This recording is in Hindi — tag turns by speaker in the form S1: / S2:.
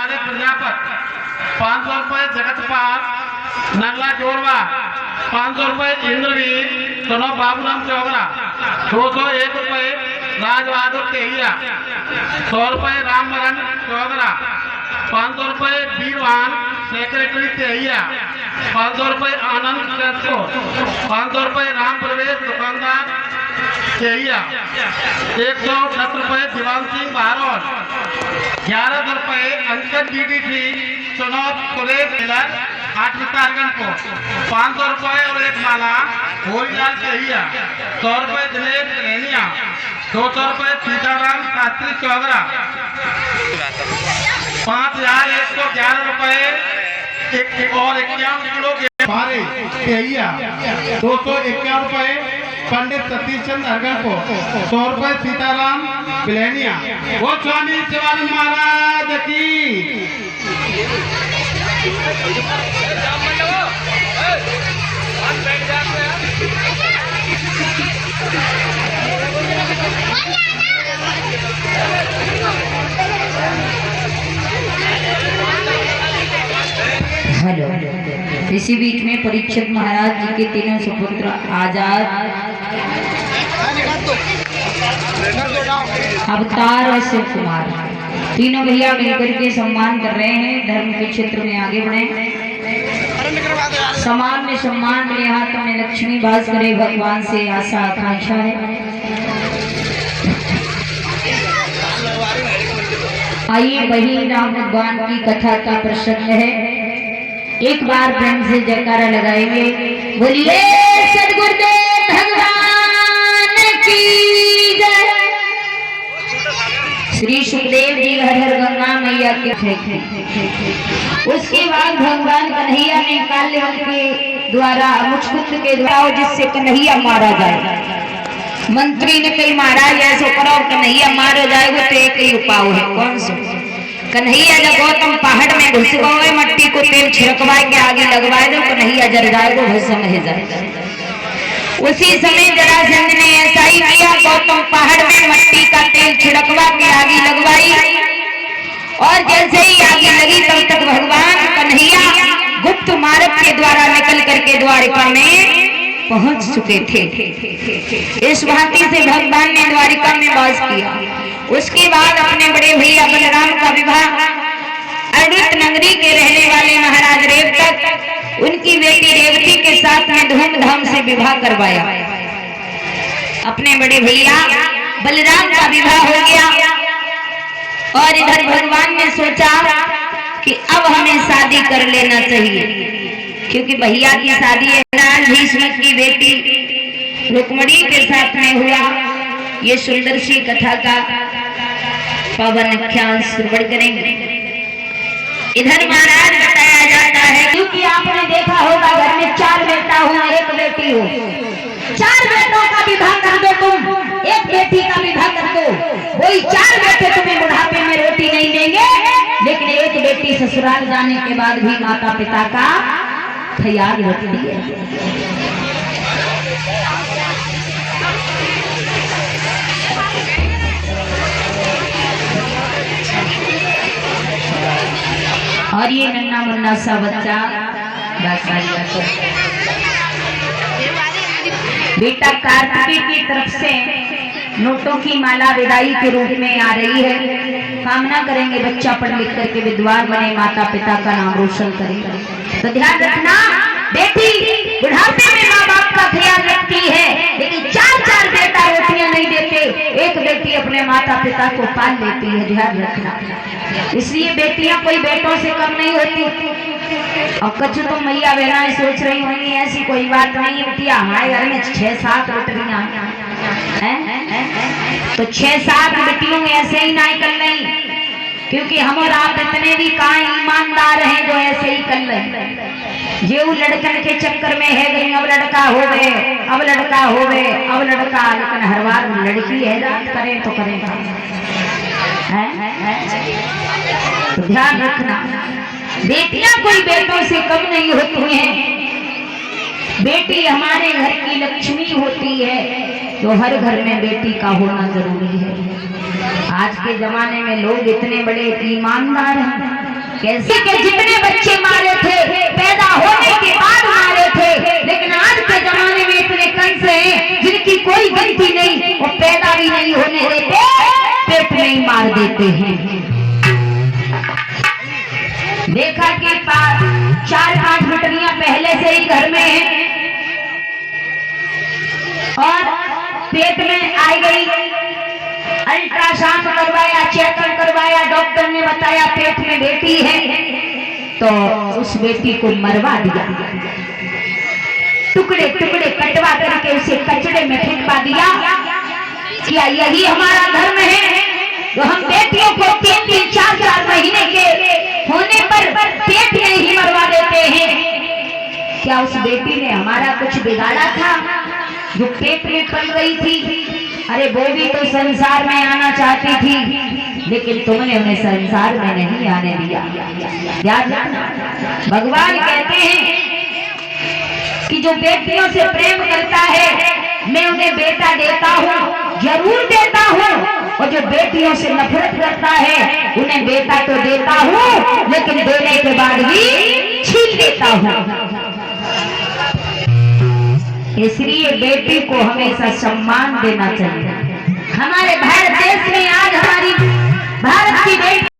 S1: प्रजापत 500 रुपये, जगतपाल नगला जोरवा 500 रुपये, इंद्रवीर दोनों बाबूराम चौगरा 201 रुपये, राजबहादुर तेहिया 100 रुपये, राममरण चौगरा 500 रुपये, वीरवान सेक्रेटरी तेहिया 500 रुपये, आनंद कस्को 500 रुपये, राम प्रवेश दुकानदार तेहिया 110 रुपये, दीवान सिंह बारोट 11 रुपये, अंकन डीडीसी चुनाव सुरेश 8 को 500 रुपये और एक माला होलीलाल तेहिया 100 रुपये, दिनेश कलेनिया 200 रुपये, सीताराम शास्त्री चौगरा 5111 रुपये और 51 किलो पारे तेहिया 251 रुपये, पंडित सतीश चंद्र अर्गन को 100 रुपये, सीताराम बिलेनिया। वो स्वामी शिवानंद महाराज की।
S2: हेलो, इसी बीच में परीक्षित महाराज जी के तीनों सुपुत्र आजाद, अवतार और शिव कुमार तीनों भैया मिलकर के सम्मान कर रहे हैं। धर्म के क्षेत्र में आगे बढ़े, सम्मान में सम्मान मिले, हाथ में लक्ष्मी वास करे, भगवान से आशा आकांक्षा है। आइए वही राम भगवान की कथा का प्रसंग है। एक बार प्रेम से जयकारा लगाएंगे, बोलिए सदगुरुदेव भगवान की जय। श्री सुखदेव जी हर हर गंगा मैया के थे। उसके बाद भगवान कन्हैया ने काल्य के द्वारा मुचकुंद के द्वारा जिससे कन्हैया मारा जाए, मंत्री ने कई मारा ऐसा करो कन्हैया मारो जाएगा, तो एक ही उपाय है। कौन सा? कन्हैया जब गौतम पहाड़ में घुस गए, मट्टी को तेल छिड़कवाए के आगे लगवाए दो, कन्हैया जल जाएगा, भस्म हो जाएगा। उसी समय जरासंध ने ऐसा ही किया, गौतम पहाड़ में मट्टी का तेल छिड़कवा के आगे लगवाई, और जैसे ही आगे लगी तब तक भगवान कन्हैया गुप्त मार्ग के द्वारा निकल करके द्वारिका में पहुंच चुके थे। इस भांति से भगवान ने द्वारिका में वास किया। उसके बाद अपने बड़े भैया बलराम का विवाह अड़ुत नगरी के रहने वाले महाराज रेवतक उनकी बेटी रेवती के साथ में धूमधाम से विवाह करवाया। अपने बड़े भैया बलराम का विवाह हो गया, और इधर भगवान ने सोचा कि अब हमें शादी कर लेना चाहिए, क्योंकि भैया की शादी भीष्म की बेटी रुक्मणी के साथ में हुआ। ये सुंदर सी कथा का पावन ख्याल श्रवण करेंगे। इधर महाराज बताया जाता है, क्योंकि आपने देखा होगा घर में 4 बेटा हो, 1 बेटी हो, 4 बेटों का विवाह कर दो तुम, 1 बेटी का विवाह कर दो, वही 4 बेटे तुम्हें बुढ़ापे में रोटी नहीं देंगे, लेकिन 1 बेटी ससुराल जाने के बाद भी माता पिता का ख्याल रखती है। और ये नन्ना मुन्ना सा बच्चा बेटा कार्तिकी की तरफ से नोटों की माला विदाई के रूप में आ रही है। कामना करेंगे बच्चा पढ़ लिख करके विद्वान बने, माता पिता का नाम रोशन करे। तो ध्यान रखना, बेटी बुढ़ापे में माँ बाप का ख्याल रखती है, लेकिन 4 बेटा रोटियां नहीं देते, 1 बेटी अपने माता पिता को पाल लेती है। ध्यान रखना, इसलिए बेटियां कोई बेटों से कम नहीं होती। और कुछ तो मैया बहना सोच रही होंगी ऐसी कोई बात नहीं है बेटिया, हमारे घर में 6-7 रोटियां हैं, तो 6-7 बेटियों में ऐसे ही नहीं कर रही, क्योंकि हम और आप इतने भी कहाँ ईमानदार हैं जो ऐसे ही कर रहे। ये लड़कन के चक्कर में है गई, अब लड़का हो गए, अब लड़का हो गए, अब लड़का, लेकिन हर बार लड़की है, रात करें तो करेगा। तो ध्यान रखना, बेटियां कोई बेटों से कम नहीं होती हैं। बेटी हमारे घर की लक्ष्मी होती है, तो हर घर में बेटी का होना जरूरी है। आज के जमाने में लोग इतने बड़े ईमानदार हैं, कैसे के जितने बच्चे मारे थे पैदा होने के बाद मारे थे, लेकिन आज के जमाने में इतने कंस हैं जिनकी कोई गलती नहीं, वो पैदा भी नहीं होने देते, पेट में ही मार देते हैं। देखा कि 4-5 बिटरियां पहले से ही घर में हैं और पेट में आई गई, अल्ट्रासाउंड करवाया, चेकअप करवाया, डॉक्टर ने बताया पेट में बेटी है, तो उस बेटी को मरवा दिया, टुकड़े टुकड़े कटवा करके उसे कचड़े में फेंकवा दिया। क्या यही हमारा धर्म है? तो हम बेटियों को 3-3, 4-4 महीने के होने पर पेट में ही मरवा देते हैं। क्या उस बेटी ने हमारा कुछ बिगाड़ा था जो पेट में पल गई थी? अरे वो भी तो संसार में आना चाहती थी, लेकिन तुमने उन्हें संसार में नहीं आने दिया। याद रखना, भगवान कहते हैं कि जो बेटियों से प्रेम करता है मैं उन्हें बेटा देता हूँ, जरूर देता हूँ, और जो बेटियों से नफरत करता है उन्हें बेटा तो देता हूँ, लेकिन देने के बाद भी छीन लेता हूँ। इसलिए बेटी को हमेशा सम्मान देना चाहिए। हमारे भारत देश में आज हमारी भारत की बेटी